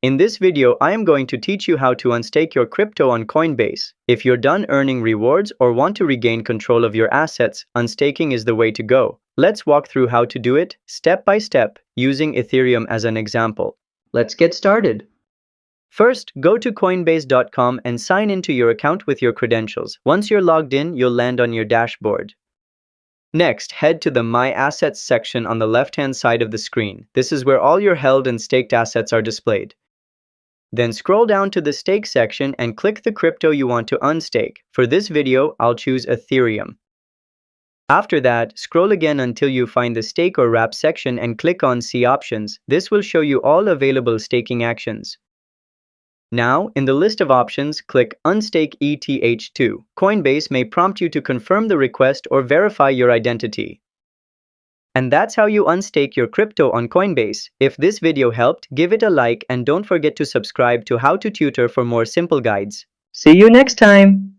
In this video, I am going to teach you how to unstake your crypto on Coinbase. If you're done earning rewards or want to regain control of your assets, unstaking is the way to go. Let's walk through how to do it step by step, using Ethereum as an example. Let's get started. First, go to coinbase.com and sign into your account with your credentials. Once you're logged in, you'll land on your dashboard. Next, head to the My Assets section on the left-hand side of the screen. This is where all your held and staked assets are displayed. Then scroll down to the Stake section and click the crypto you want to unstake. For this video, I'll choose Ethereum. After that, scroll again until you find the Stake or Wrap section and click on See Options. This will show you all available staking actions. Now, in the list of options, click Unstake ETH. Coinbase may prompt you to confirm the request or verify your identity. And that's how you unstake your crypto on Coinbase. If this video helped, give it a like and don't forget to subscribe to How to Tutor for more simple guides. See you next time!